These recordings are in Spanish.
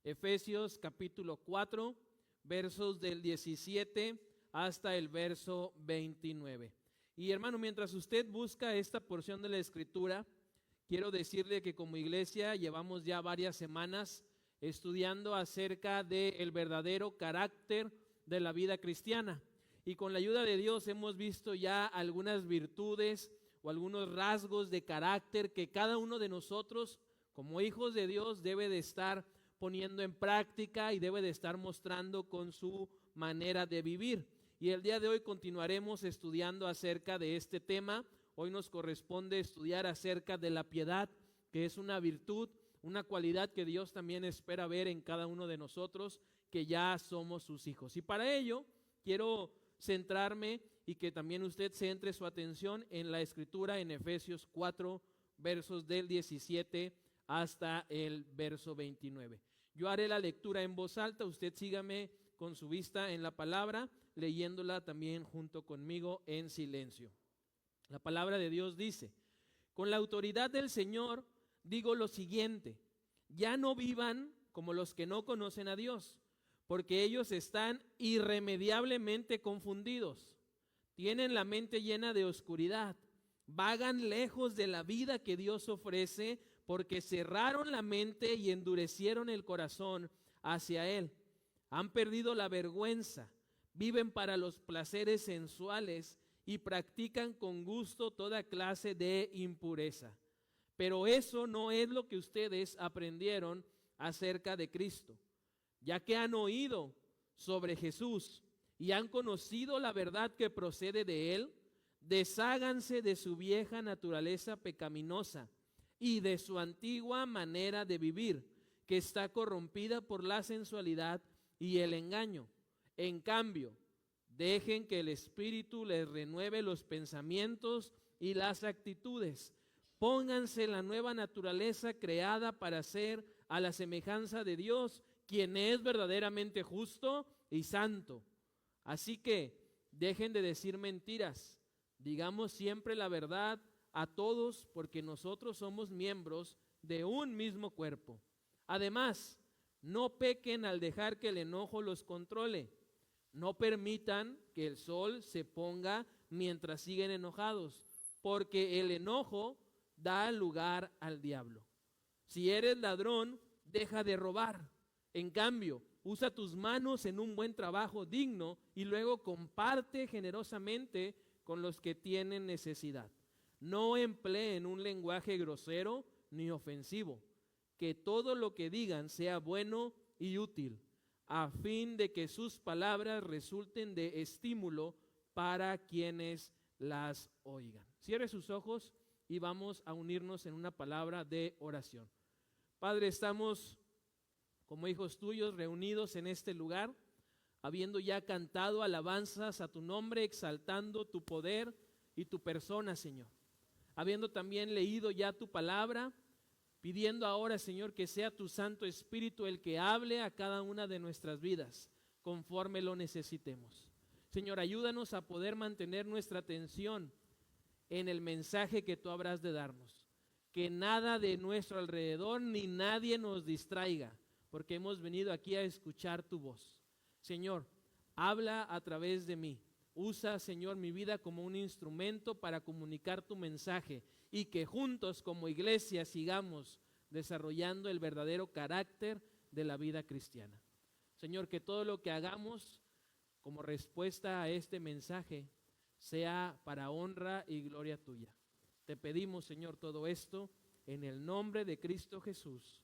Efesios capítulo 4, versos del 17 hasta el verso 29. Y hermano, mientras usted busca esta porción de la Escritura, quiero decirle que como iglesia llevamos ya varias semanas estudiando acerca del verdadero carácter de la vida cristiana. Y con la ayuda de Dios hemos visto ya algunas virtudes o algunos rasgos de carácter que cada uno de nosotros, como hijos de Dios, debe de estar poniendo en práctica y debe de estar mostrando con su manera de vivir. Y el día de hoy continuaremos estudiando acerca de este tema. Hoy nos corresponde estudiar acerca de la piedad, que es una virtud, una cualidad que Dios también espera ver en cada uno de nosotros, que ya somos sus hijos. Y para ello quiero centrarme y que también usted centre su atención en la Escritura en Efesios 4, versos del 17 hasta el verso 29. Yo haré la lectura en voz alta, usted sígame con su vista en la palabra, leyéndola también junto conmigo en silencio. La palabra de Dios dice: con la autoridad del Señor digo lo siguiente, ya no vivan como los que no conocen a Dios, porque ellos están irremediablemente confundidos, tienen la mente llena de oscuridad, vagan lejos de la vida que Dios ofrece, porque cerraron la mente y endurecieron el corazón hacia Él. Han perdido la vergüenza, viven para los placeres sensuales y practican con gusto toda clase de impureza. Pero eso no es lo que ustedes aprendieron acerca de Cristo. Ya que han oído sobre Jesús y han conocido la verdad que procede de Él, desháganse de su vieja naturaleza pecaminosa y de su antigua manera de vivir, que está corrompida por la sensualidad y el engaño. En cambio, dejen que el Espíritu les renueve los pensamientos y las actitudes. Pónganse la nueva naturaleza creada para ser a la semejanza de Dios, quien es verdaderamente justo y santo. Así que dejen de decir mentiras, digamos siempre la verdad a todos, porque nosotros somos miembros de un mismo cuerpo. Además, no pequen al dejar que el enojo los controle. No permitan que el sol se ponga mientras siguen enojados, porque el enojo da lugar al diablo. Si eres ladrón, deja de robar. En cambio, usa tus manos en un buen trabajo digno y luego comparte generosamente con los que tienen necesidad. No empleen un lenguaje grosero ni ofensivo. Que todo lo que digan sea bueno y útil, a fin de que sus palabras resulten de estímulo para quienes las oigan. Cierre sus ojos y vamos a unirnos en una palabra de oración. Padre, estamos como hijos tuyos reunidos en este lugar, habiendo ya cantado alabanzas a tu nombre, exaltando tu poder y tu persona, Señor. Habiendo también leído ya tu palabra, pidiendo ahora, Señor, que sea tu Santo Espíritu el que hable a cada una de nuestras vidas, conforme lo necesitemos. Señor, ayúdanos a poder mantener nuestra atención en el mensaje que tú habrás de darnos. Que nada de nuestro alrededor ni nadie nos distraiga, porque hemos venido aquí a escuchar tu voz. Señor, habla a través de mí. Usa, Señor, mi vida como un instrumento para comunicar tu mensaje y que juntos como iglesia sigamos desarrollando el verdadero carácter de la vida cristiana. Señor, que todo lo que hagamos como respuesta a este mensaje sea para honra y gloria tuya. Te pedimos, Señor, todo esto en el nombre de Cristo Jesús.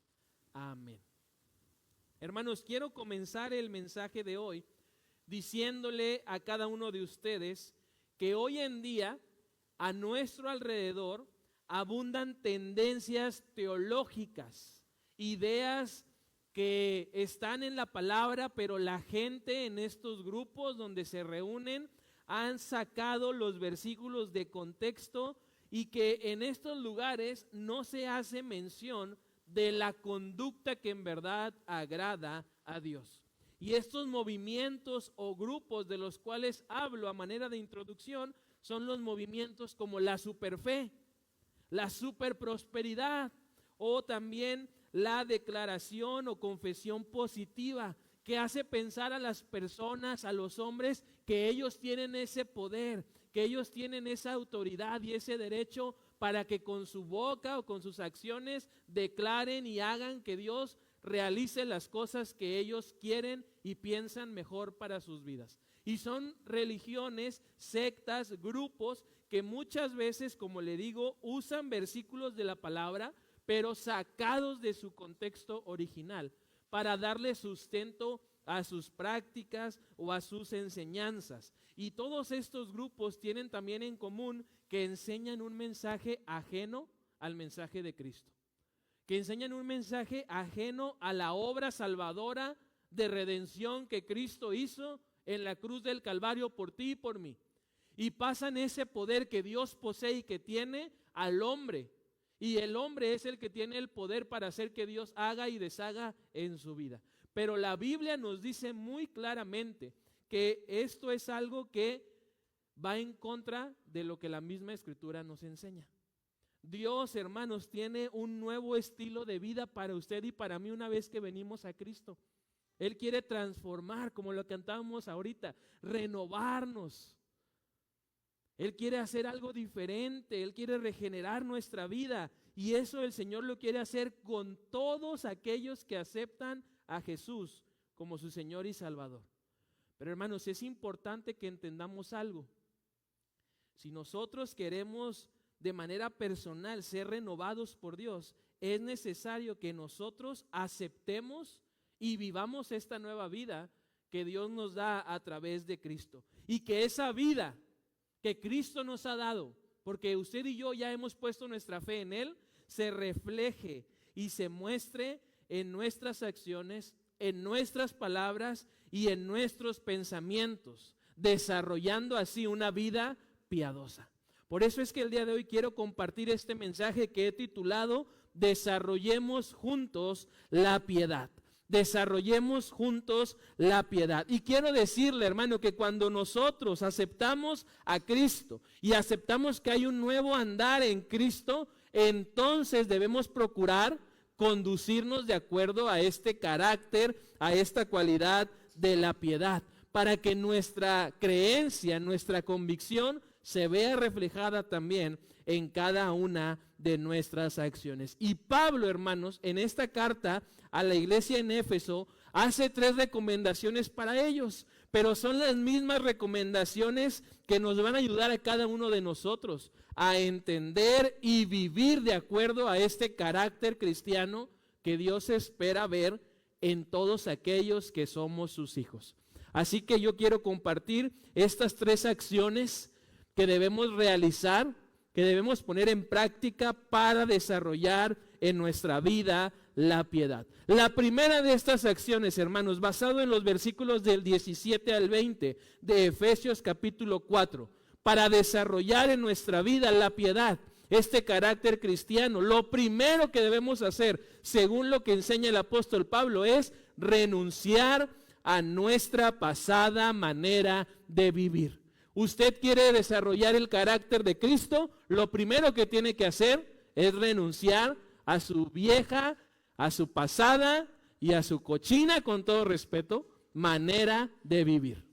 Amén. Hermanos, quiero comenzar el mensaje de hoy diciéndole a cada uno de ustedes que hoy en día a nuestro alrededor abundan tendencias teológicas, ideas que están en la palabra, pero la gente en estos grupos donde se reúnen han sacado los versículos de contexto y que en estos lugares no se hace mención de la conducta que en verdad agrada a Dios. Y estos movimientos o grupos de los cuales hablo a manera de introducción son los movimientos como la superfe, la superprosperidad o también la declaración o confesión positiva que hace pensar a las personas, a los hombres, que ellos tienen ese poder, que ellos tienen esa autoridad y ese derecho para que con su boca o con sus acciones declaren y hagan que Dios realice las cosas que ellos quieren y piensan mejor para sus vidas. Y son religiones, sectas, grupos que muchas veces, como le digo, usan versículos de la palabra, pero sacados de su contexto original, para darle sustento a sus prácticas o a sus enseñanzas. Y todos estos grupos tienen también en común que enseñan un mensaje ajeno al mensaje de Cristo, que enseñan un mensaje ajeno a la obra salvadora de redención que Cristo hizo en la cruz del Calvario por ti y por mí. Y pasan ese poder que Dios posee y que tiene al hombre. Y el hombre es el que tiene el poder para hacer que Dios haga y deshaga en su vida. Pero la Biblia nos dice muy claramente que esto es algo que va en contra de lo que la misma Escritura nos enseña. Dios, hermanos, tiene un nuevo estilo de vida para usted y para mí una vez que venimos a Cristo. Él quiere transformar, como lo cantábamos ahorita, renovarnos. Él quiere hacer algo diferente, Él quiere regenerar nuestra vida, y eso el Señor lo quiere hacer con todos aquellos que aceptan a Jesús como su Señor y Salvador. Pero hermanos, es importante que entendamos algo. Si nosotros queremos de manera personal ser renovados por Dios, es necesario que nosotros aceptemos y vivamos esta nueva vida que Dios nos da a través de Cristo. Y que esa vida que Cristo nos ha dado, porque usted y yo ya hemos puesto nuestra fe en Él, se refleje y se muestre en nuestras acciones, en nuestras palabras y en nuestros pensamientos, desarrollando así una vida piadosa. Por eso es que el día de hoy quiero compartir este mensaje que he titulado Desarrollemos juntos la piedad. Desarrollemos juntos la piedad. Y quiero decirle, hermano, que cuando nosotros aceptamos a Cristo y aceptamos que hay un nuevo andar en Cristo, entonces debemos procurar conducirnos de acuerdo a este carácter, a esta cualidad de la piedad, para que nuestra creencia, nuestra convicción se vea reflejada también en cada una de nuestras acciones. Y Pablo, hermanos, en esta carta a la iglesia en Éfeso, hace 3 recomendaciones para ellos, pero son las mismas recomendaciones que nos van a ayudar a cada uno de nosotros a entender y vivir de acuerdo a este carácter cristiano que Dios espera ver en todos aquellos que somos sus hijos. Así que yo quiero compartir estas 3 acciones que debemos realizar, que debemos poner en práctica para desarrollar en nuestra vida la piedad. La primera de estas acciones, hermanos, basado en los versículos del 17 al 20 de Efesios capítulo 4, para desarrollar en nuestra vida la piedad, este carácter cristiano, lo primero que debemos hacer, según lo que enseña el apóstol Pablo, es renunciar a nuestra pasada manera de vivir. Usted quiere desarrollar el carácter de Cristo, lo primero que tiene que hacer es renunciar a su vieja, a su pasada y a su cochina, con todo respeto, manera de vivir.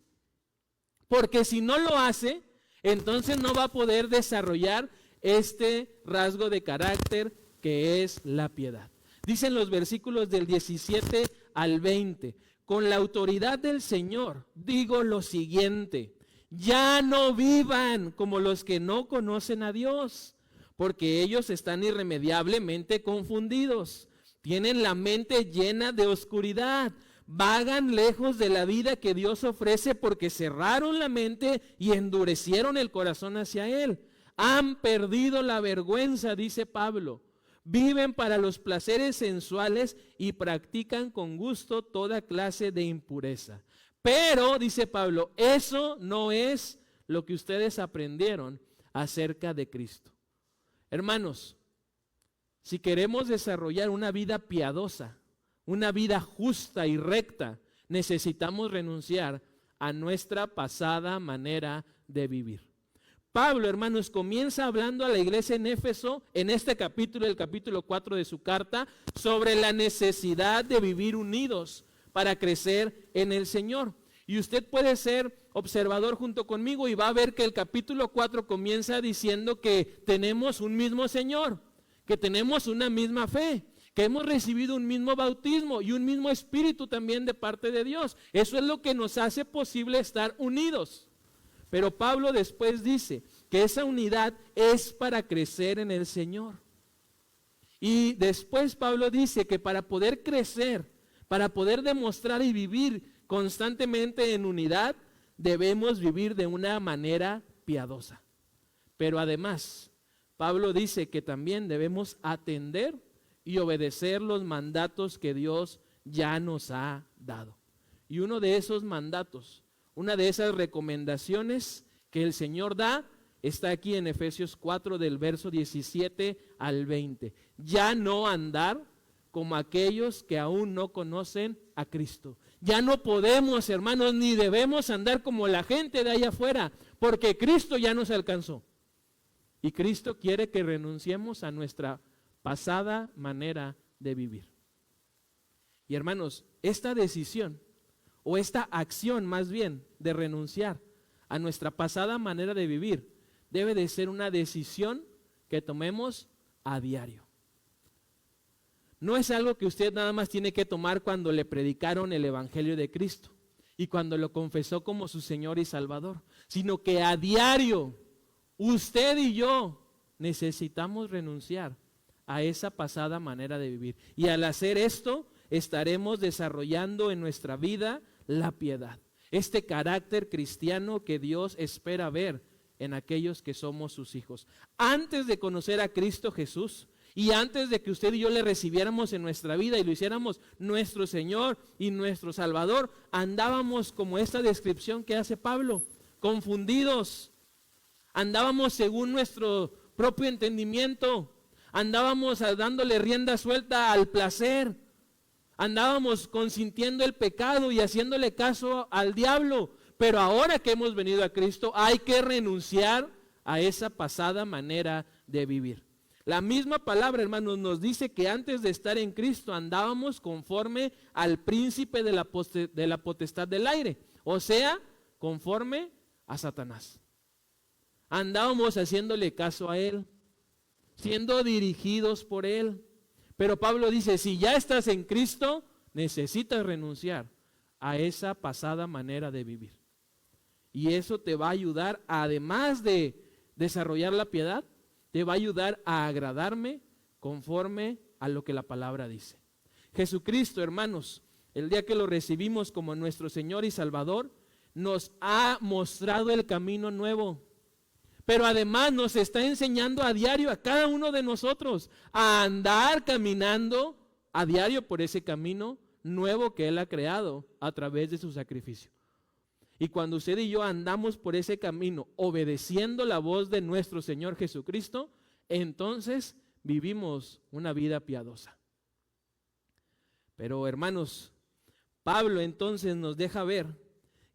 Porque si no lo hace, entonces no va a poder desarrollar este rasgo de carácter que es la piedad. Dicen los versículos del 17 al 20, con la autoridad del Señor digo lo siguiente: ya no vivan como los que no conocen a Dios, porque ellos están irremediablemente confundidos. Tienen la mente llena de oscuridad, vagan lejos de la vida que Dios ofrece porque cerraron la mente y endurecieron el corazón hacia Él. Han perdido la vergüenza, dice Pablo. Viven para los placeres sensuales y practican con gusto toda clase de impureza. Pero, dice Pablo, eso no es lo que ustedes aprendieron acerca de Cristo. Hermanos, si queremos desarrollar una vida piadosa, una vida justa y recta, necesitamos renunciar a nuestra pasada manera de vivir. Pablo, hermanos, comienza hablando a la iglesia en Éfeso, en este capítulo, el capítulo 4 de su carta, sobre la necesidad de vivir unidos para crecer en el Señor. Y usted puede ser observador junto conmigo y va a ver que el capítulo 4 comienza diciendo que tenemos un mismo Señor, que tenemos una misma fe, que hemos recibido un mismo bautismo y un mismo espíritu también de parte de Dios. Eso es lo que nos hace posible estar unidos. Pero Pablo después dice que esa unidad es para crecer en el Señor. Y después Pablo dice que para poder crecer, para poder demostrar y vivir constantemente en unidad, debemos vivir de una manera piadosa. Pero además, Pablo dice que también debemos atender y obedecer los mandatos que Dios ya nos ha dado. Y uno de esos mandatos, una de esas recomendaciones que el Señor da, está aquí en Efesios 4 del verso 17 al 20. Ya no andar como aquellos que aún no conocen a Cristo. Ya no podemos, hermanos, ni debemos andar como la gente de allá afuera, porque Cristo ya nos alcanzó. Y Cristo quiere que renunciemos a nuestra pasada manera de vivir. Y hermanos, esta decisión, o esta acción más bien, de renunciar a nuestra pasada manera de vivir, debe de ser una decisión que tomemos a diario. No es algo que usted nada más tiene que tomar cuando le predicaron el Evangelio de Cristo y cuando lo confesó como su Señor y Salvador, sino que a diario usted y yo necesitamos renunciar a esa pasada manera de vivir. Y al hacer esto, estaremos desarrollando en nuestra vida la piedad, este carácter cristiano que Dios espera ver en aquellos que somos sus hijos. Antes de conocer a Cristo Jesús y antes de que usted y yo le recibiéramos en nuestra vida y lo hiciéramos nuestro Señor y nuestro Salvador, andábamos como esta descripción que hace Pablo, confundidos. Andábamos según nuestro propio entendimiento, andábamos dándole rienda suelta al placer, andábamos consintiendo el pecado y haciéndole caso al diablo. Pero ahora que hemos venido a Cristo, hay que renunciar a esa pasada manera de vivir. La misma palabra, hermanos, nos dice que antes de estar en Cristo andábamos conforme al príncipe de la potestad del aire, o sea, conforme a Satanás. Andábamos haciéndole caso a él, siendo dirigidos por él. Pero Pablo dice, si ya estás en Cristo, necesitas renunciar a esa pasada manera de vivir. Y eso te va a ayudar, además de desarrollar la piedad, te va a ayudar a agradarme conforme a lo que la palabra dice. Jesucristo, hermanos, el día que lo recibimos como nuestro Señor y Salvador, nos ha mostrado el camino nuevo. Pero además nos está enseñando a diario a cada uno de nosotros a andar caminando a diario por ese camino nuevo que Él ha creado a través de su sacrificio. Y cuando usted y yo andamos por ese camino obedeciendo la voz de nuestro Señor Jesucristo, entonces vivimos una vida piadosa. Pero hermanos, Pablo entonces nos deja ver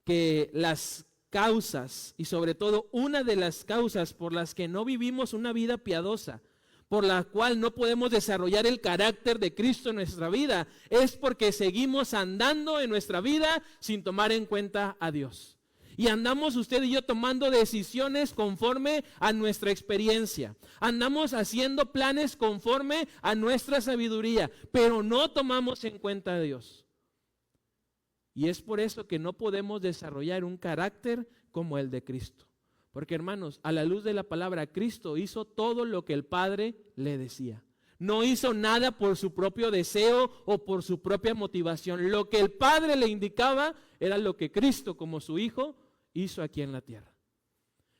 que las causas, y sobre todo una de las causas por las que no vivimos una vida piadosa, por la cual no podemos desarrollar el carácter de Cristo en nuestra vida, es porque seguimos andando en nuestra vida sin tomar en cuenta a Dios. Y andamos usted y yo tomando decisiones conforme a nuestra experiencia. Andamos haciendo planes conforme a nuestra sabiduría, pero no tomamos en cuenta a Dios. Y es por eso que no podemos desarrollar un carácter como el de Cristo. Porque hermanos, a la luz de la palabra, Cristo hizo todo lo que el Padre le decía. No hizo nada por su propio deseo o por su propia motivación. Lo que el Padre le indicaba era lo que Cristo, como su Hijo, hizo aquí en la tierra.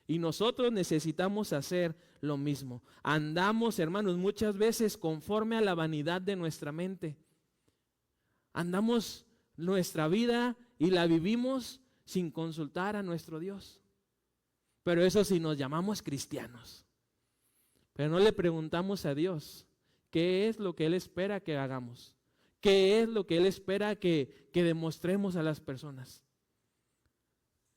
Y nosotros necesitamos hacer lo mismo. Andamos, hermanos, muchas veces conforme a la vanidad de nuestra mente. Andamos nuestra vida y la vivimos sin consultar a nuestro Dios. Pero eso sí, nos llamamos cristianos. Pero no le preguntamos a Dios qué es lo que Él espera que hagamos. ¿Qué es lo que Él espera que demostremos a las personas?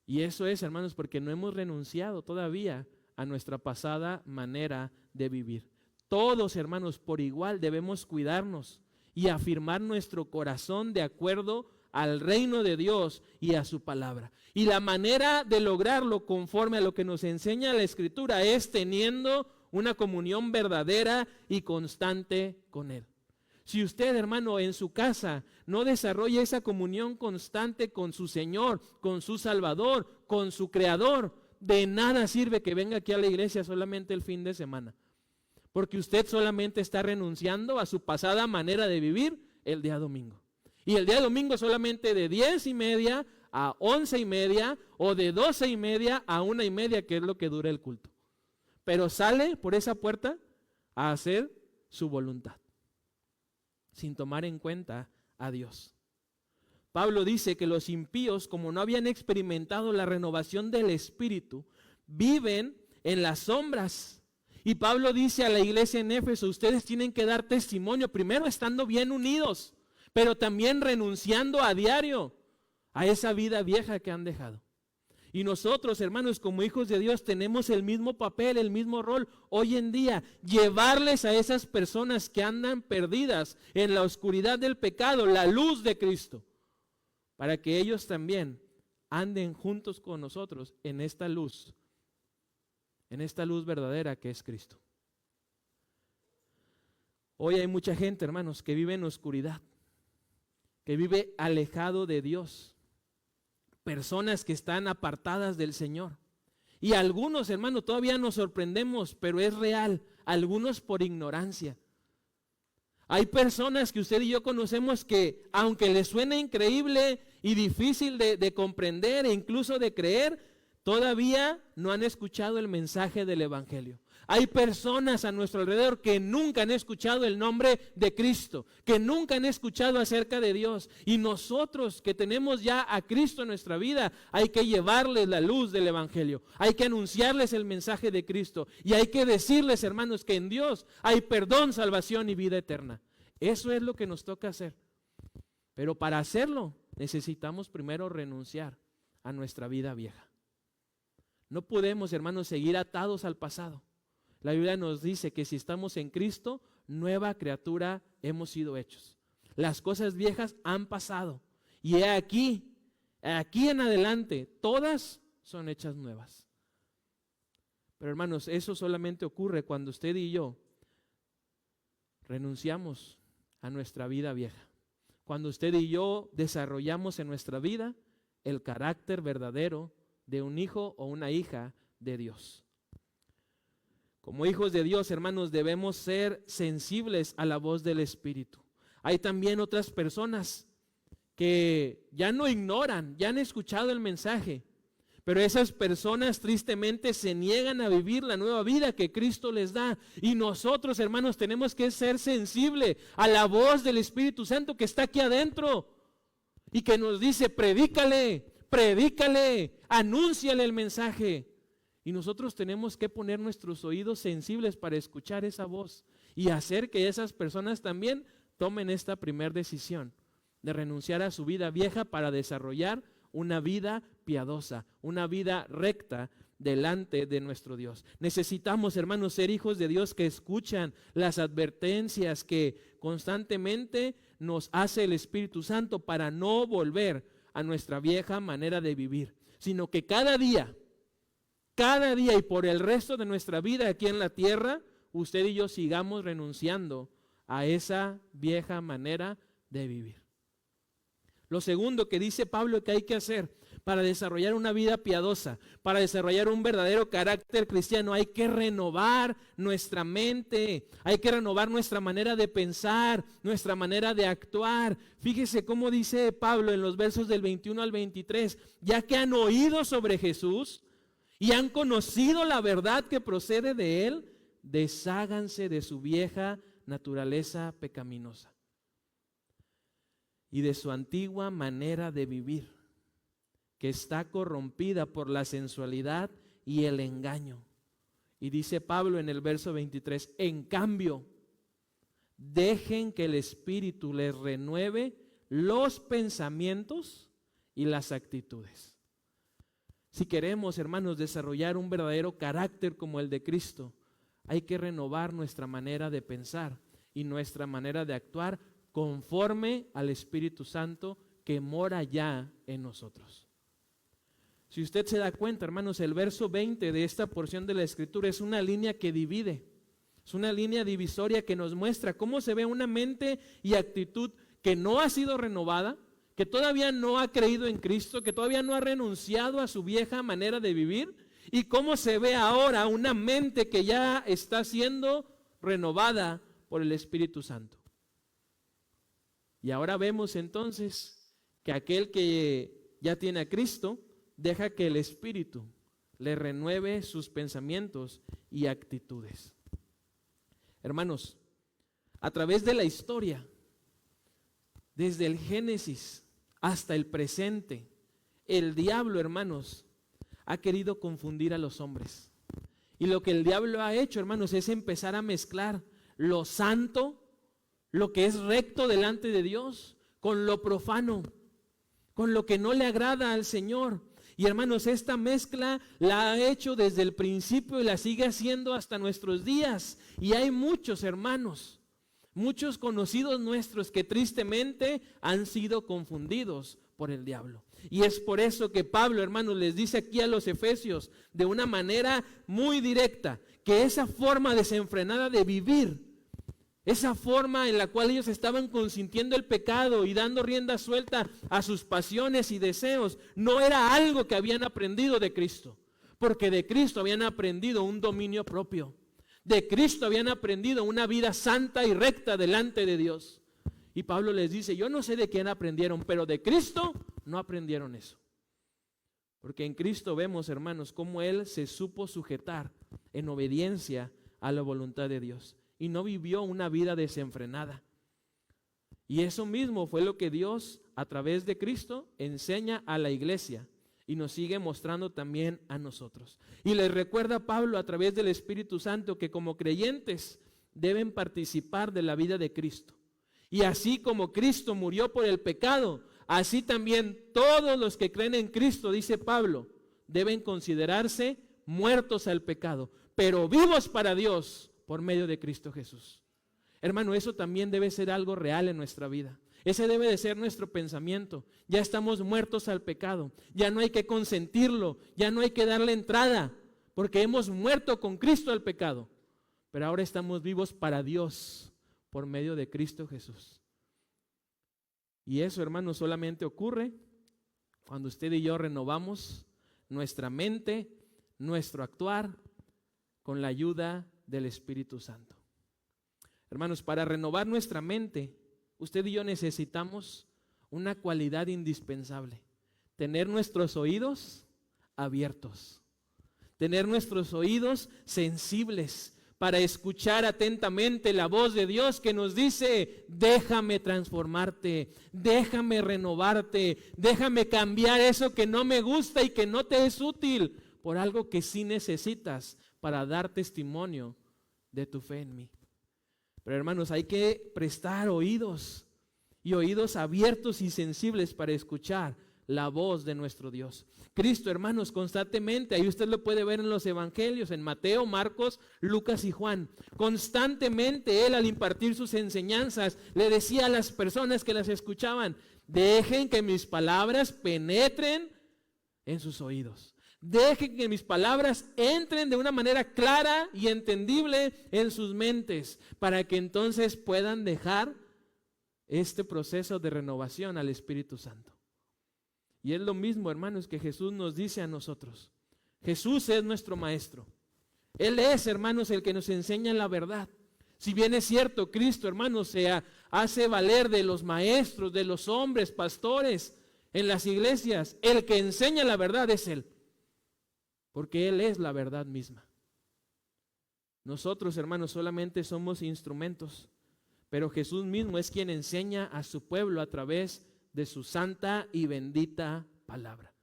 Y eso es, hermanos, porque no hemos renunciado todavía a nuestra pasada manera de vivir. Todos, hermanos, por igual debemos cuidarnos y afirmar nuestro corazón de acuerdo al reino de Dios y a su palabra. Y la manera de lograrlo conforme a lo que nos enseña la Escritura es teniendo una comunión verdadera y constante con Él. Si usted, hermano, en su casa no desarrolla esa comunión constante con su Señor, con su Salvador, con su Creador, de nada sirve que venga aquí a la iglesia solamente el fin de semana. Porque usted solamente está renunciando a su pasada manera de vivir el día domingo. Y el día domingo solamente de 10:30 a 11:30 o de 12:30 a 1:30, que es lo que dura el culto. Pero sale por esa puerta a hacer su voluntad, sin tomar en cuenta a Dios. Pablo dice que los impíos, como no habían experimentado la renovación del Espíritu, viven en las sombras. Y Pablo dice a la iglesia en Éfeso, ustedes tienen que dar testimonio, primero estando bien unidos, pero también renunciando a diario a esa vida vieja que han dejado. Y nosotros, hermanos, como hijos de Dios, tenemos el mismo papel, el mismo rol hoy en día, llevarles a esas personas que andan perdidas en la oscuridad del pecado, la luz de Cristo, para que ellos también anden juntos con nosotros en esta luz verdadera que es Cristo. Hoy hay mucha gente, hermanos, que vive en oscuridad, que vive alejado de Dios. Personas que están apartadas del Señor. Y algunos, hermanos, todavía nos sorprendemos, pero es real, algunos por ignorancia. Hay personas que usted y yo conocemos que, aunque les suene increíble y difícil de comprender e incluso de creer, todavía no han escuchado el mensaje del Evangelio. Hay personas a nuestro alrededor que nunca han escuchado el nombre de Cristo, que nunca han escuchado acerca de Dios. Y nosotros que tenemos ya a Cristo en nuestra vida, hay que llevarles la luz del Evangelio. Hay que anunciarles el mensaje de Cristo. Y hay que decirles, hermanos, que en Dios hay perdón, salvación y vida eterna. Eso es lo que nos toca hacer. Pero para hacerlo, necesitamos primero renunciar a nuestra vida vieja. No podemos, hermanos, seguir atados al pasado. La Biblia nos dice que si estamos en Cristo, nueva criatura hemos sido hechos. Las cosas viejas han pasado. Y aquí en adelante, todas son hechas nuevas. Pero hermanos, eso solamente ocurre cuando usted y yo renunciamos a nuestra vida vieja. Cuando usted y yo desarrollamos en nuestra vida el carácter verdadero de un hijo o una hija de Dios. Como hijos de Dios, hermanos, debemos ser sensibles a la voz del Espíritu. Hay también otras personas que ya no ignoran, ya han escuchado el mensaje, pero esas personas tristemente se niegan a vivir la nueva vida que Cristo les da. Y nosotros, hermanos, tenemos que ser sensibles a la voz del Espíritu Santo que está aquí adentro y que nos dice, predícale, anúnciale el mensaje. Y nosotros tenemos que poner nuestros oídos sensibles para escuchar esa voz y hacer que esas personas también tomen esta primera decisión de renunciar a su vida vieja para desarrollar una vida piadosa, una vida recta delante de nuestro Dios. Necesitamos, hermanos, ser hijos de Dios que escuchan las advertencias que constantemente nos hace el Espíritu Santo para no volver a nuestra vieja manera de vivir, sino que cada día y por el resto de nuestra vida aquí en la tierra, usted y yo sigamos renunciando a esa vieja manera de vivir. Lo segundo que dice Pablo que hay que hacer para desarrollar una vida piadosa, para desarrollar un verdadero carácter cristiano, hay que renovar nuestra mente, hay que renovar nuestra manera de pensar, nuestra manera de actuar. Fíjese cómo dice Pablo en los versos del 21 al 23, ya que han oído sobre Jesús y han conocido la verdad que procede de Él, desháganse de su vieja naturaleza pecaminosa y de su antigua manera de vivir, que está corrompida por la sensualidad y el engaño. Y dice Pablo en el verso 23, en cambio, dejen que el Espíritu les renueve los pensamientos y las actitudes. Si queremos, hermanos, desarrollar un verdadero carácter como el de Cristo, hay que renovar nuestra manera de pensar y nuestra manera de actuar conforme al Espíritu Santo que mora ya en nosotros. Si usted se da cuenta, hermanos, el verso 20 de esta porción de la Escritura es una línea que divide, es una línea divisoria que nos muestra cómo se ve una mente y actitud que no ha sido renovada, que todavía no ha creído en Cristo, que todavía no ha renunciado a su vieja manera de vivir, y cómo se ve ahora una mente que ya está siendo renovada por el Espíritu Santo. Y ahora vemos entonces que aquel que ya tiene a Cristo, deja que el Espíritu le renueve sus pensamientos y actitudes. Hermanos, a través de la historia, desde el Génesis hasta el presente, el diablo, hermanos, ha querido confundir a los hombres. Y lo que el diablo ha hecho, hermanos, es empezar a mezclar lo santo, lo que es recto delante de Dios, con lo profano, con lo que no le agrada al Señor. Y hermanos, esta mezcla la ha hecho desde el principio y la sigue haciendo hasta nuestros días. Y hay muchos hermanos, muchos conocidos nuestros que tristemente han sido confundidos por el diablo. Y es por eso que Pablo, hermanos, les dice aquí a los efesios de una manera muy directa que esa forma desenfrenada de vivir, esa forma en la cual ellos estaban consintiendo el pecado y dando rienda suelta a sus pasiones y deseos, no era algo que habían aprendido de Cristo, porque de Cristo habían aprendido un dominio propio. De Cristo habían aprendido una vida santa y recta delante de Dios. Y Pablo les dice, yo no sé de quién aprendieron, pero de Cristo no aprendieron eso. Porque en Cristo vemos, hermanos, cómo Él se supo sujetar en obediencia a la voluntad de Dios. Y no vivió una vida desenfrenada. Y eso mismo fue lo que Dios, a través de Cristo, enseña a la iglesia. Y nos sigue mostrando también a nosotros. Y les recuerda Pablo a través del Espíritu Santo que como creyentes deben participar de la vida de Cristo. Y así como Cristo murió por el pecado, así también todos los que creen en Cristo, dice Pablo, deben considerarse muertos al pecado, pero vivos para Dios por medio de Cristo Jesús. Hermano, eso también debe ser algo real en nuestra vida. Ese debe de ser nuestro pensamiento. Ya estamos muertos al pecado. Ya no hay que consentirlo. Ya no hay que darle entrada. Porque hemos muerto con Cristo al pecado. Pero ahora estamos vivos para Dios por medio de Cristo Jesús. Y eso, hermano, solamente ocurre cuando usted y yo renovamos nuestra mente, nuestro actuar con la ayuda del Espíritu Santo. Hermanos, para renovar nuestra mente, usted y yo necesitamos una cualidad indispensable: tener nuestros oídos abiertos, tener nuestros oídos sensibles para escuchar atentamente la voz de Dios que nos dice: déjame transformarte, déjame renovarte, déjame cambiar eso que no me gusta y que no te es útil por algo que sí necesitas para dar testimonio de tu fe en mí. Pero hermanos, hay que prestar oídos y oídos abiertos y sensibles para escuchar la voz de nuestro Dios. Cristo, hermanos, constantemente, ahí usted lo puede ver en los evangelios, en Mateo, Marcos, Lucas y Juan. Constantemente Él, al impartir sus enseñanzas, le decía a las personas que las escuchaban: dejen que mis palabras penetren en sus oídos. Dejen que mis palabras entren de una manera clara y entendible en sus mentes, para que entonces puedan dejar este proceso de renovación al Espíritu Santo. Y es lo mismo, hermanos, que Jesús nos dice a nosotros. Jesús es nuestro maestro. Él es, hermanos, el que nos enseña la verdad. Si bien es cierto, Cristo, hermanos, se hace valer de los maestros, de los hombres, pastores en las iglesias, el que enseña la verdad es Él. Porque Él es la verdad misma. Nosotros, hermanos, solamente somos instrumentos, pero Jesús mismo es quien enseña a su pueblo a través de su santa y bendita palabra.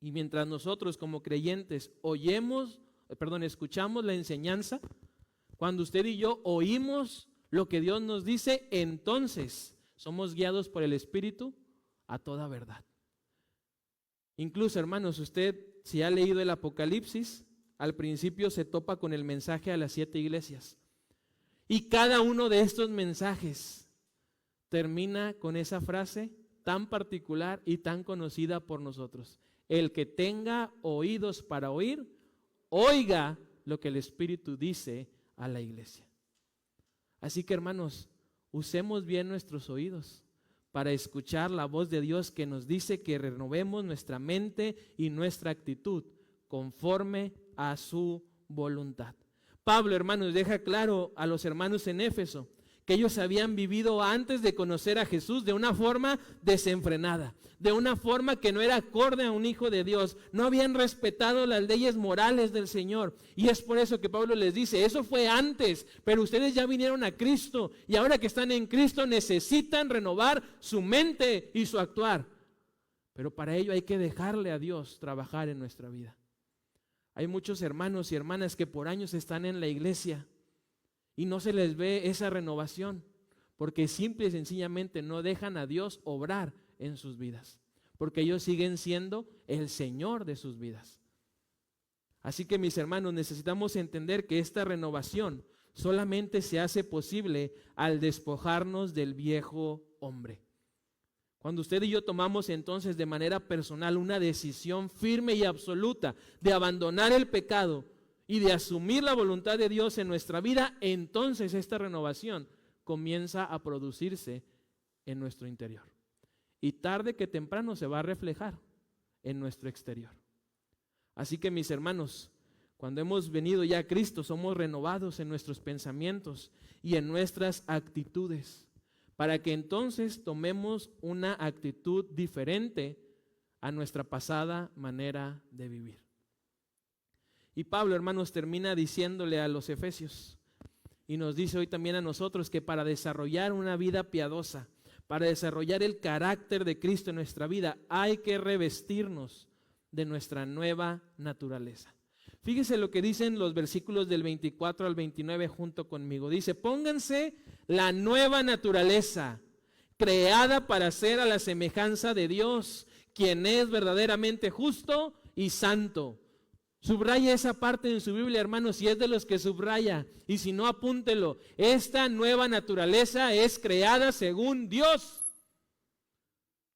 Y mientras nosotros como creyentes escuchamos la enseñanza, cuando usted y yo oímos lo que Dios nos dice, entonces somos guiados por el Espíritu a toda verdad. Incluso, hermanos, usted, si ha leído el Apocalipsis, al principio se topa con el mensaje a las 7 iglesias. Y cada uno de estos mensajes termina con esa frase tan particular y tan conocida por nosotros. El que tenga oídos para oír, oiga lo que el Espíritu dice a la iglesia. Así que, hermanos, usemos bien nuestros oídos para escuchar la voz de Dios que nos dice que renovemos nuestra mente y nuestra actitud conforme a su voluntad. Pablo, hermanos, deja claro a los hermanos en Éfeso que ellos habían vivido antes de conocer a Jesús de una forma desenfrenada, de una forma que no era acorde a un hijo de Dios. No habían respetado las leyes morales del Señor. Y es por eso que Pablo les dice, eso fue antes, pero ustedes ya vinieron a Cristo y ahora que están en Cristo necesitan renovar su mente y su actuar. Pero para ello hay que dejarle a Dios trabajar en nuestra vida. Hay muchos hermanos y hermanas que por años están en la iglesia y no se les ve esa renovación, porque simple y sencillamente no dejan a Dios obrar en sus vidas, porque ellos siguen siendo el Señor de sus vidas. Así que, mis hermanos, necesitamos entender que esta renovación solamente se hace posible al despojarnos del viejo hombre. Cuando usted y yo tomamos entonces de manera personal una decisión firme y absoluta de abandonar el pecado y de asumir la voluntad de Dios en nuestra vida, entonces esta renovación comienza a producirse en nuestro interior. Y tarde que temprano se va a reflejar en nuestro exterior. Así que, mis hermanos, cuando hemos venido ya a Cristo, somos renovados en nuestros pensamientos y en nuestras actitudes, para que entonces tomemos una actitud diferente a nuestra pasada manera de vivir. Y Pablo, hermanos, termina diciéndole a los efesios, y nos dice hoy también a nosotros, que para desarrollar una vida piadosa, para desarrollar el carácter de Cristo en nuestra vida, hay que revestirnos de nuestra nueva naturaleza. Fíjese lo que dicen los versículos del 24 al 29 junto conmigo. Dice, pónganse la nueva naturaleza, creada para ser a la semejanza de Dios, quien es verdaderamente justo y santo. Subraya esa parte en su Biblia, hermanos, si es de los que subraya, y si no, apúntelo. Esta nueva naturaleza es creada según Dios.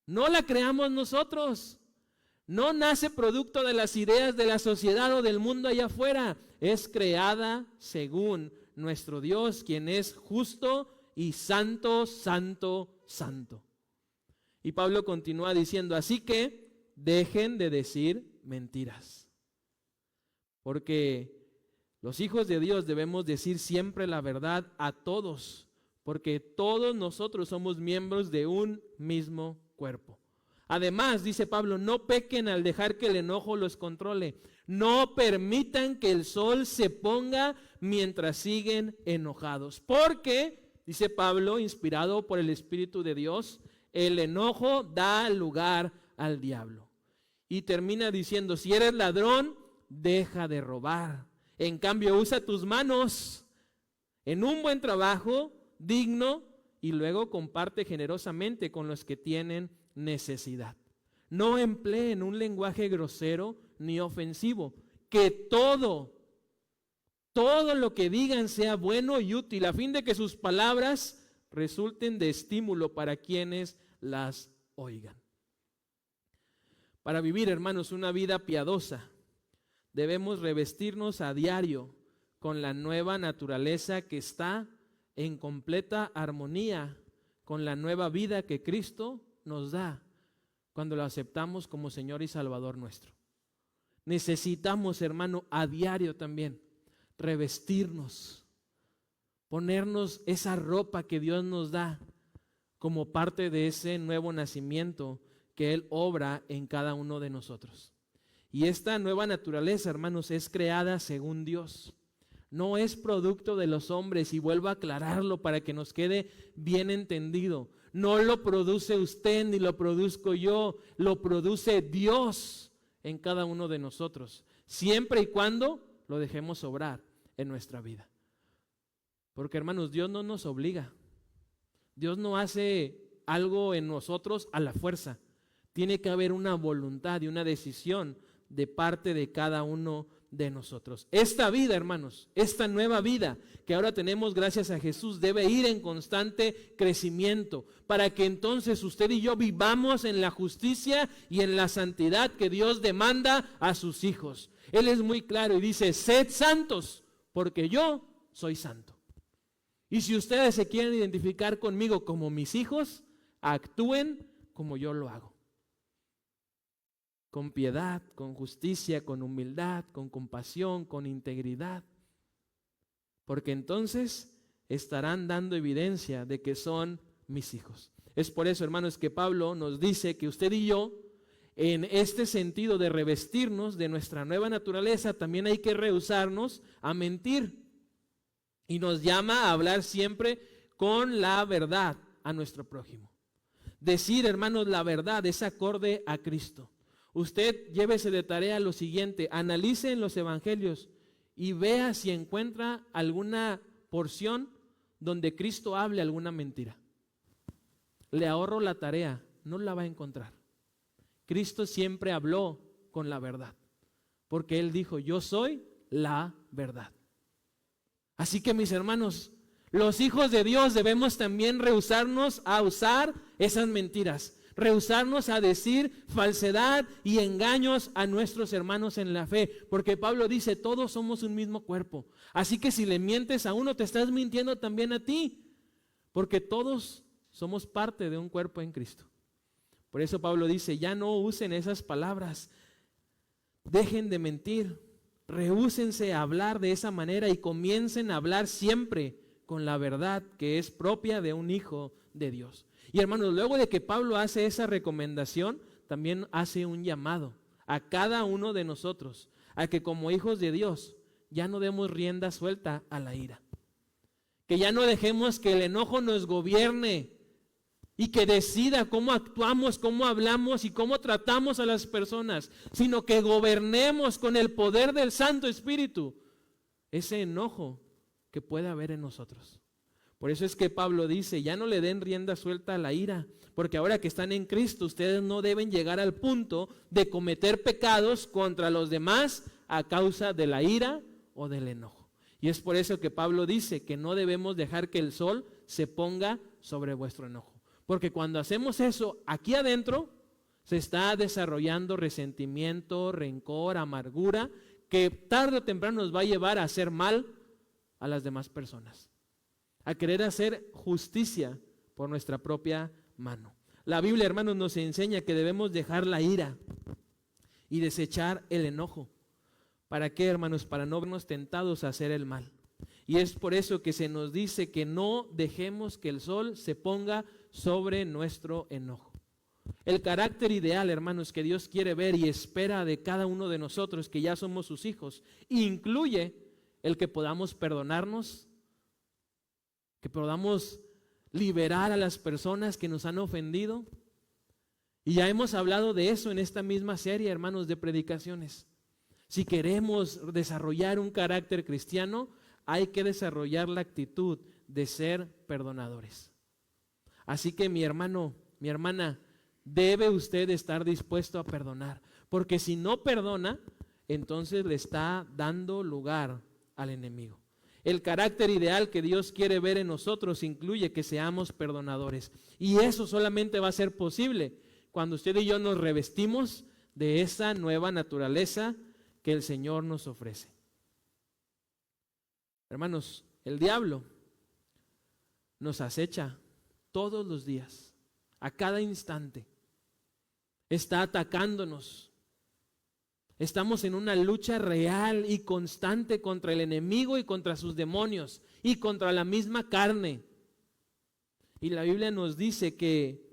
No la creamos nosotros. No nace producto de las ideas de la sociedad o del mundo allá afuera. Es creada según nuestro Dios, quien es justo y santo, santo, santo. Y Pablo continúa diciendo, así que dejen de decir mentiras. Porque los hijos de Dios debemos decir siempre la verdad a todos, porque todos nosotros somos miembros de un mismo cuerpo. Además, dice Pablo, no pequen al dejar que el enojo los controle. No permitan que el sol se ponga mientras siguen enojados. Porque, dice Pablo, inspirado por el Espíritu de Dios, el enojo da lugar al diablo. Y termina diciendo, si eres ladrón, deja de robar. En cambio, usa tus manos en un buen trabajo digno y luego comparte generosamente con los que tienen necesidad. No empleen un lenguaje grosero ni ofensivo. Que todo lo que digan sea bueno y útil, a fin de que sus palabras resulten de estímulo para quienes las oigan. Para vivir, hermanos, una vida piadosa, debemos revestirnos a diario con la nueva naturaleza que está en completa armonía con la nueva vida que Cristo nos da cuando lo aceptamos como Señor y Salvador nuestro. Necesitamos, hermano, a diario también revestirnos, ponernos esa ropa que Dios nos da como parte de ese nuevo nacimiento que Él obra en cada uno de nosotros. Y esta nueva naturaleza, hermanos, es creada según Dios. No es producto de los hombres, y vuelvo a aclararlo para que nos quede bien entendido. No lo produce usted ni lo produzco yo, lo produce Dios en cada uno de nosotros, siempre y cuando lo dejemos obrar en nuestra vida. Porque, hermanos, Dios no nos obliga. Dios no hace algo en nosotros a la fuerza. Tiene que haber una voluntad y una decisión de parte de cada uno de nosotros. Esta vida, hermanos, esta nueva vida que ahora tenemos gracias a Jesús debe ir en constante crecimiento para que entonces usted y yo vivamos en la justicia y en la santidad que Dios demanda a sus hijos. Él es muy claro y dice: sed santos, porque yo soy santo. Y si ustedes se quieren identificar conmigo como mis hijos, actúen como yo lo hago. Con piedad, con justicia, con humildad, con compasión, con integridad. Porque entonces estarán dando evidencia de que son mis hijos. Es por eso, hermanos, que Pablo nos dice que usted y yo, en este sentido de revestirnos de nuestra nueva naturaleza, también hay que rehusarnos a mentir. Y nos llama a hablar siempre con la verdad a nuestro prójimo. Decir, hermanos, la verdad es acorde a Cristo. Usted llévese de tarea lo siguiente: analice en los evangelios y vea si encuentra alguna porción donde Cristo hable alguna mentira. Le ahorro la tarea, no la va a encontrar. Cristo siempre habló con la verdad, porque Él dijo: yo soy la verdad. Así que, mis hermanos, los hijos de Dios debemos también rehusarnos a usar esas mentiras. Rehusarnos a decir falsedad y engaños a nuestros hermanos en la fe, porque Pablo dice: todos somos un mismo cuerpo. Así que si le mientes a uno, te estás mintiendo también a ti, porque todos somos parte de un cuerpo en Cristo. Por eso Pablo dice: ya no usen esas palabras, dejen de mentir, rehúsense a hablar de esa manera y comiencen a hablar siempre con la verdad que es propia de un hijo de Dios. Y hermanos, luego de que Pablo hace esa recomendación, también hace un llamado a cada uno de nosotros, a que como hijos de Dios ya no demos rienda suelta a la ira. Que ya no dejemos que el enojo nos gobierne y que decida cómo actuamos, cómo hablamos y cómo tratamos a las personas, sino que gobernemos con el poder del Santo Espíritu ese enojo que puede haber en nosotros. Por eso es que Pablo dice: ya no le den rienda suelta a la ira, porque ahora que están en Cristo, ustedes no deben llegar al punto de cometer pecados contra los demás a causa de la ira o del enojo. Y es por eso que Pablo dice que no debemos dejar que el sol se ponga sobre vuestro enojo. Porque cuando hacemos eso aquí adentro, se está desarrollando resentimiento, rencor, amargura, que tarde o temprano nos va a llevar a hacer mal a las demás personas, a querer hacer justicia por nuestra propia mano. La Biblia, hermanos, nos enseña que debemos dejar la ira y desechar el enojo. ¿Para qué, hermanos? Para no vernos tentados a hacer el mal. Y es por eso que se nos dice que no dejemos que el sol se ponga sobre nuestro enojo. El carácter ideal, hermanos, que Dios quiere ver y espera de cada uno de nosotros que ya somos sus hijos, incluye el que podamos perdonarnos, que podamos liberar a las personas que nos han ofendido. Y ya hemos hablado de eso en esta misma serie, hermanos, de predicaciones. Si queremos desarrollar un carácter cristiano, hay que desarrollar la actitud de ser perdonadores. Así que mi hermano, mi hermana, debe usted estar dispuesto a perdonar, porque si no perdona, entonces le está dando lugar al enemigo. El carácter ideal que Dios quiere ver en nosotros incluye que seamos perdonadores. Y eso solamente va a ser posible cuando usted y yo nos revestimos de esa nueva naturaleza que el Señor nos ofrece. Hermanos, el diablo nos acecha todos los días, a cada instante. Está atacándonos. Estamos en una lucha real y constante contra el enemigo y contra sus demonios y contra la misma carne. Y la Biblia nos dice que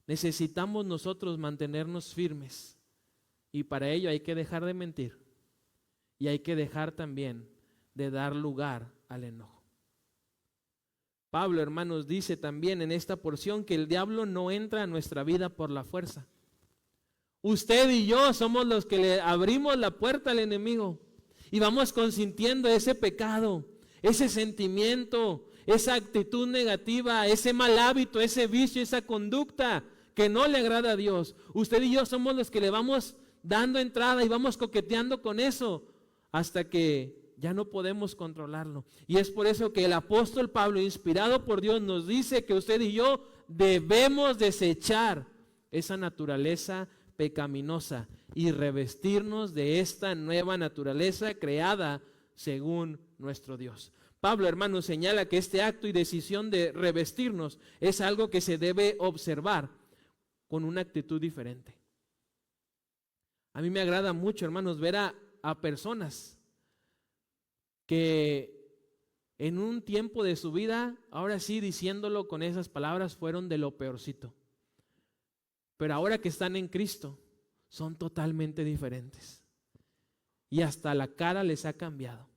necesitamos nosotros mantenernos firmes, y para ello hay que dejar de mentir y hay que dejar también de dar lugar al enojo. Pablo, hermanos, dice también en esta porción que el diablo no entra a nuestra vida por la fuerza. Usted y yo somos los que le abrimos la puerta al enemigo y vamos consintiendo ese pecado, ese sentimiento, esa actitud negativa, ese mal hábito, ese vicio, esa conducta que no le agrada a Dios. Usted y yo somos los que le vamos dando entrada y vamos coqueteando con eso hasta que ya no podemos controlarlo. Y es por eso que el apóstol Pablo, inspirado por Dios, nos dice que usted y yo debemos desechar esa naturaleza pecaminosa y revestirnos de esta nueva naturaleza creada según nuestro Dios. Pablo, hermanos, señala que este acto y decisión de revestirnos es algo que se debe observar con una actitud diferente. A mí me agrada mucho, hermanos, ver a personas que en un tiempo de su vida, ahora sí, diciéndolo con esas palabras, fueron de lo peorcito. Pero ahora que están en Cristo, son totalmente diferentes. Y hasta la cara les ha cambiado.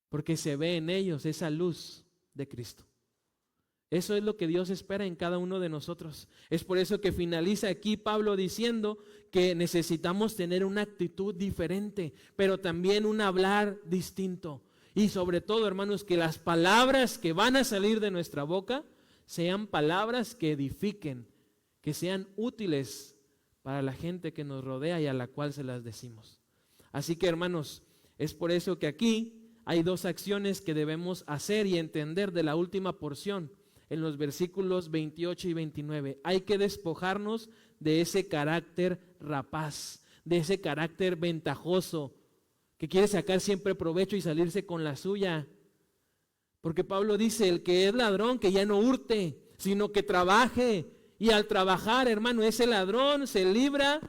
Porque se ve en ellos esa luz de Cristo. Eso es lo que Dios espera en cada uno de nosotros. Es por eso que finaliza aquí Pablo diciendo que necesitamos tener una actitud diferente, pero también un hablar distinto. Y sobre todo, hermanos, que las palabras que van a salir de nuestra boca sean palabras que edifiquen, que sean útiles para la gente que nos rodea y a la cual se las decimos. Así que, hermanos, es por eso que aquí hay dos acciones que debemos hacer y entender de la última porción en los versículos 28 y 29. Hay que despojarnos de ese carácter rapaz, de ese carácter ventajoso, que quiere sacar siempre provecho y salirse con la suya. Porque Pablo dice, el que es ladrón, que ya no hurte, sino que trabaje. Y al trabajar, hermano, ese ladrón se libra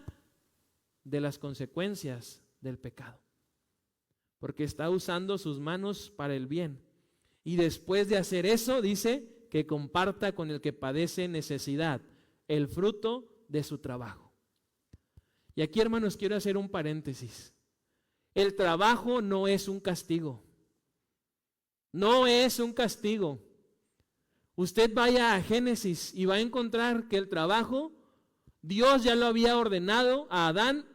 de las consecuencias del pecado. Porque está usando sus manos para el bien. Y después de hacer eso, dice que comparta con el que padece necesidad el fruto de su trabajo. Y aquí, hermanos, quiero hacer un paréntesis. El trabajo no es un castigo. No es un castigo. Usted vaya a Génesis y va a encontrar que el trabajo, Dios ya lo había ordenado a Adán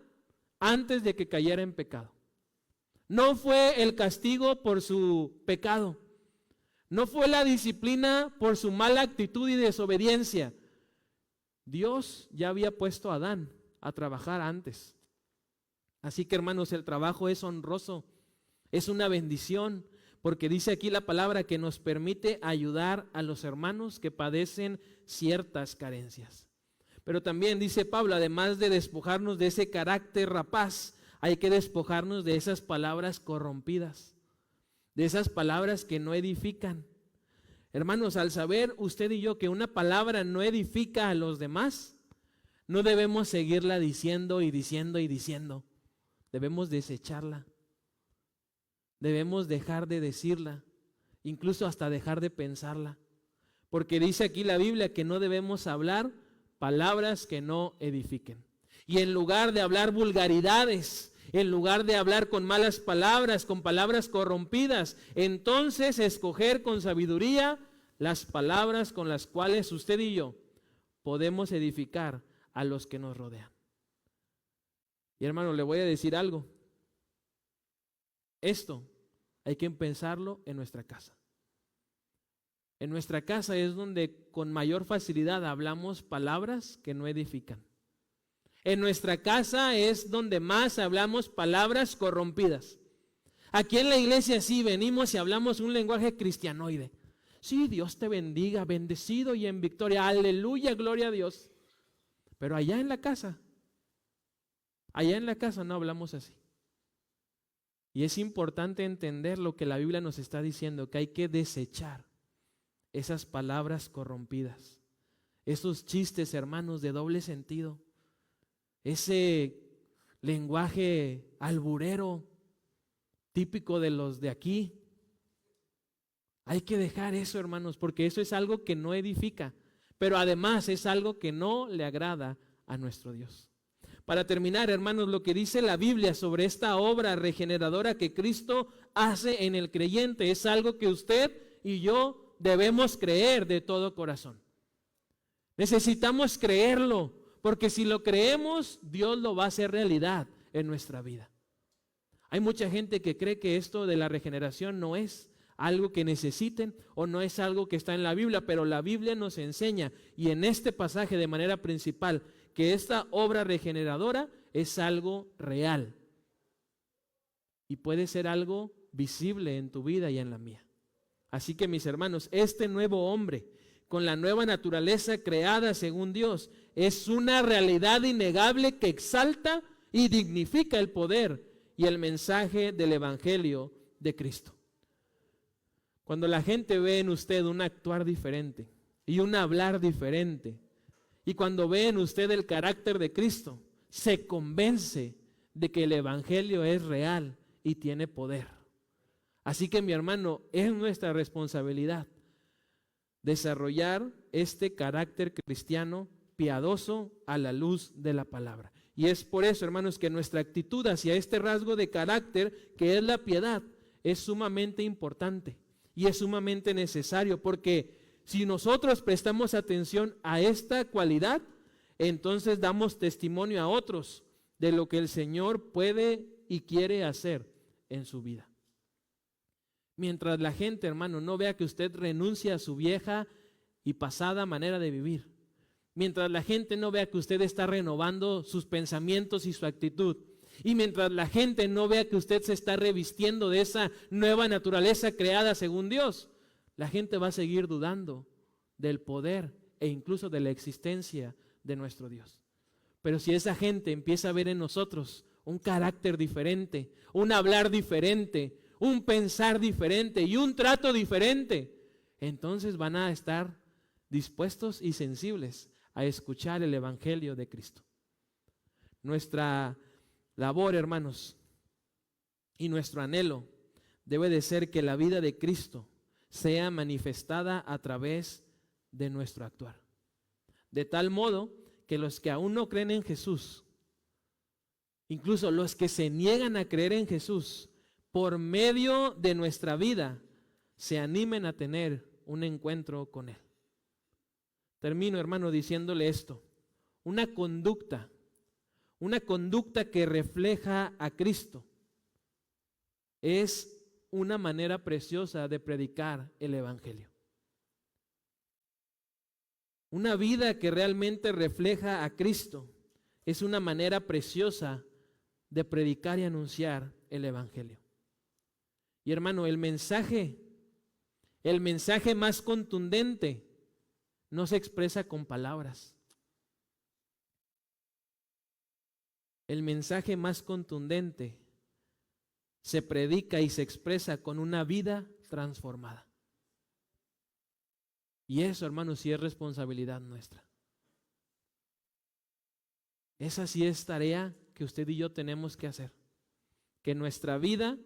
antes de que cayera en pecado. No fue el castigo por su pecado. No fue la disciplina por su mala actitud y desobediencia. Dios ya había puesto a Adán a trabajar antes. Así que, hermanos, el trabajo es honroso, es una bendición, porque dice aquí la palabra que nos permite ayudar a los hermanos que padecen ciertas carencias. Pero también dice Pablo, además de despojarnos de ese carácter rapaz, hay que despojarnos de esas palabras corrompidas, de esas palabras que no edifican. Hermanos, al saber usted y yo que una palabra no edifica a los demás, no debemos seguirla diciendo y diciendo y diciendo. Debemos desecharla. Debemos dejar de decirla, incluso hasta dejar de pensarla. Porque dice aquí la Biblia que no debemos hablar palabras que no edifiquen. Y en lugar de hablar vulgaridades, en lugar de hablar con malas palabras, con palabras corrompidas, entonces escoger con sabiduría las palabras con las cuales usted y yo podemos edificar a los que nos rodean. Y hermano, le voy a decir algo. Esto hay que pensarlo en nuestra casa. En nuestra casa es donde con mayor facilidad hablamos palabras que no edifican. En nuestra casa es donde más hablamos palabras corrompidas. Aquí en la iglesia sí venimos y hablamos un lenguaje cristianoide. Sí, Dios te bendiga, bendecido y en victoria. Aleluya, gloria a Dios. Pero allá en la casa no hablamos así. Y es importante entender lo que la Biblia nos está diciendo, que hay que desechar esas palabras corrompidas, esos chistes, hermanos, de doble sentido, ese lenguaje alburero típico de los de aquí. Hay que dejar eso, hermanos, porque eso es algo que no edifica, pero además es algo que no le agrada a nuestro Dios. Para terminar, hermanos, lo que dice la Biblia sobre esta obra regeneradora que Cristo hace en el creyente es algo que usted y yo debemos creer de todo corazón. Necesitamos creerlo, porque si lo creemos, Dios lo va a hacer realidad en nuestra vida. Hay mucha gente que cree que esto de la regeneración no es algo que necesiten o no es algo que está en la Biblia, pero la Biblia nos enseña, y en este pasaje de manera principal, que esta obra regeneradora es algo real y puede ser algo visible en tu vida y en la mía. Así que, mis hermanos, este nuevo hombre con la nueva naturaleza creada según Dios es una realidad innegable que exalta y dignifica el poder y el mensaje del Evangelio de Cristo. Cuando la gente ve en usted un actuar diferente y un hablar diferente, y cuando ve en usted el carácter de Cristo, se convence de que el Evangelio es real y tiene poder. Así que, mi hermano, es nuestra responsabilidad desarrollar este carácter cristiano piadoso a la luz de la palabra. Y es por eso, hermanos, que nuestra actitud hacia este rasgo de carácter, que es la piedad, es sumamente importante y es sumamente necesario, porque si nosotros prestamos atención a esta cualidad, entonces damos testimonio a otros de lo que el Señor puede y quiere hacer en su vida. Mientras la gente, hermano, no vea que usted renuncia a su vieja y pasada manera de vivir, mientras la gente no vea que usted está renovando sus pensamientos y su actitud, y mientras la gente no vea que usted se está revistiendo de esa nueva naturaleza creada según Dios, la gente va a seguir dudando del poder e incluso de la existencia de nuestro Dios. Pero si esa gente empieza a ver en nosotros un carácter diferente, un hablar diferente, un pensar diferente y un trato diferente, entonces van a estar dispuestos y sensibles a escuchar el Evangelio de Cristo. Nuestra labor, hermanos, y nuestro anhelo debe de ser que la vida de Cristo sea manifestada a través de nuestro actuar. De tal modo que los que aún no creen en Jesús, incluso los que se niegan a creer en Jesús, por medio de nuestra vida, se animen a tener un encuentro con Él. Termino, hermano, diciéndole esto. Una conducta que refleja a Cristo es una manera preciosa de predicar el Evangelio. Una vida que realmente refleja a Cristo es una manera preciosa de predicar y anunciar el Evangelio. Y, hermano, el mensaje más contundente no se expresa con palabras. El mensaje más contundente se predica y se expresa con una vida transformada. Y eso, hermanos, sí es responsabilidad nuestra. Esa sí es tarea que usted y yo tenemos que hacer. Que nuestra vida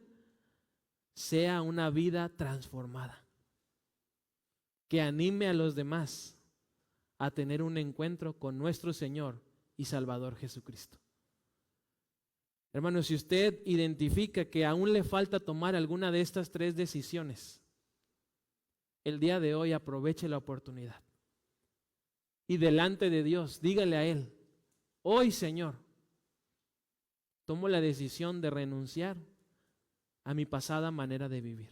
sea una vida transformada. Que anime a los demás a tener un encuentro con nuestro Señor y Salvador Jesucristo. Hermanos, si usted identifica que aún le falta tomar alguna de estas 3 decisiones, el día de hoy aproveche la oportunidad. Y delante de Dios, dígale a Él: hoy, Señor, tomo la decisión de renunciar a mi pasada manera de vivir.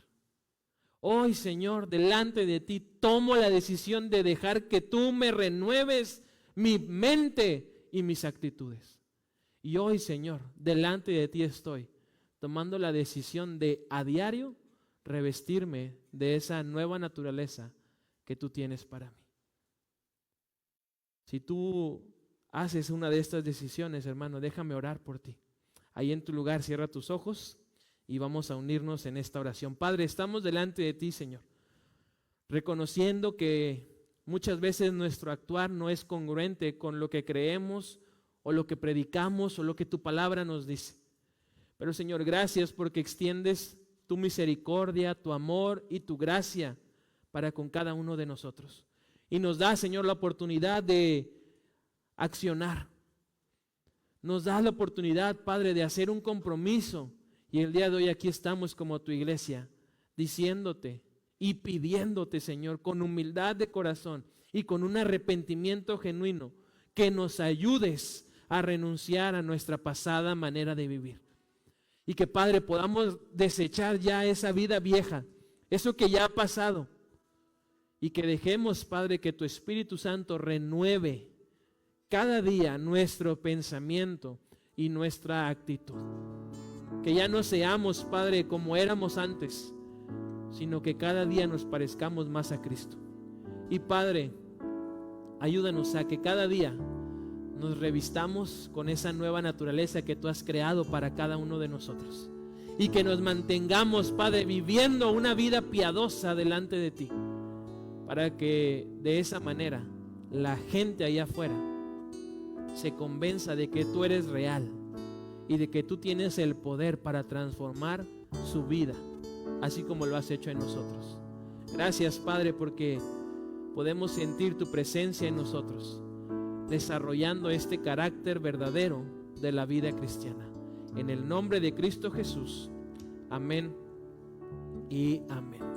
Hoy, Señor, delante de ti, tomo la decisión de dejar que tú me renueves mi mente y mis actitudes. Y hoy, Señor, delante de ti estoy tomando la decisión de a diario revestirme de esa nueva naturaleza que tú tienes para mí. Si tú haces una de estas decisiones, hermano, déjame orar por ti. Ahí en tu lugar, cierra tus ojos y vamos a unirnos en esta oración. Padre, estamos delante de ti, Señor, reconociendo que muchas veces nuestro actuar no es congruente con lo que creemos o lo que predicamos o lo que tu palabra nos dice. Pero, Señor, gracias porque extiendes tu misericordia, tu amor y tu gracia para con cada uno de nosotros. Y nos da, Señor, la oportunidad de accionar. Nos da la oportunidad, Padre, de hacer un compromiso. Y el día de hoy aquí estamos como tu iglesia, diciéndote y pidiéndote, Señor, con humildad de corazón y con un arrepentimiento genuino, que nos ayudes a renunciar a nuestra pasada manera de vivir. Y que, Padre, podamos desechar ya esa vida vieja, eso que ya ha pasado, y que dejemos, Padre, que tu Espíritu Santo renueve cada día nuestro pensamiento y nuestra actitud. Que ya no seamos, Padre, como éramos antes, sino que cada día nos parezcamos más a Cristo. Y Padre, ayúdanos a que cada día nos revistamos con esa nueva naturaleza que tú has creado para cada uno de nosotros. Y que nos mantengamos, Padre, viviendo una vida piadosa delante de ti, para que de esa manera la gente allá afuera se convenza de que tú eres real y de que tú tienes el poder para transformar su vida, así como lo has hecho en nosotros. Gracias, Padre, porque podemos sentir tu presencia en nosotros, desarrollando este carácter verdadero de la vida cristiana. En el nombre de Cristo Jesús. Amén y amén.